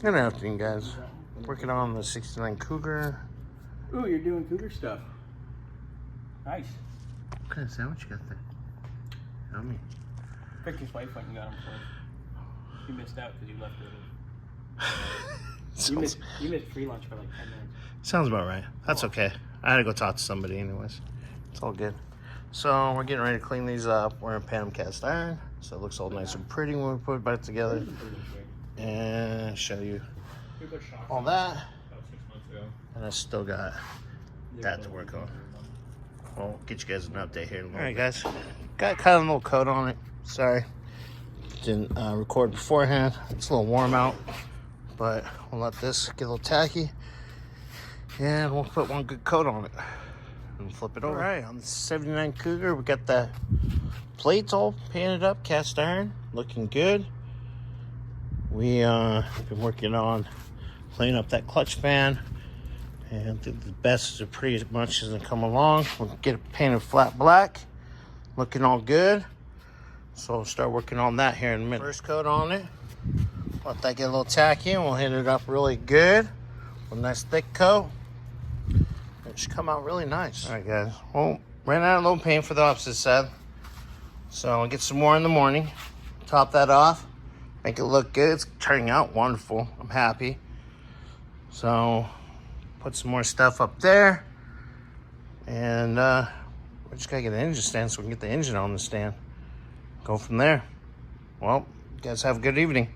Good afternoon, guys. Working on the 69 Cougar. Ooh, you're doing Cougar stuff. Nice. What kind of sandwich you got there? Yummy. Victor's wife went and got him for us. You missed out because you left early. You missed free lunch for like 10 minutes. Sounds about right. That's okay. I had to go talk to somebody anyways. It's all good. So we're getting ready to clean these up. We're in pan cast iron, so it looks all nice and pretty when we put it back together. And show you all that. About 6 months ago. And I still got that to work on. We'll get you guys an update here in a little bit. Alright guys, got kind of a little coat on it. Sorry, didn't record beforehand. It's a little warm out, but we'll let this get a little tacky. And we'll put one good coat on it and flip it over. Alright, on the 79 Cougar, we got the plates all painted up, cast iron, looking good. We have been working on cleaning up that clutch band, and the best is pretty much as they come along. We'll get it painted flat black, looking all good. So we'll start working on that here in a minute. First coat on it, let that get a little tacky, and we'll hit it up really good with a nice thick coat. It should come out really nice. All right, guys. Well, ran out of little paint for the opposite side, so I'll get some more in the morning. Top that off. Make it look good. It's turning out wonderful. I'm happy. So, put some more stuff up there. And we just gotta get an engine stand so we can get the engine on the stand. Go from there. Well, you guys have a good evening.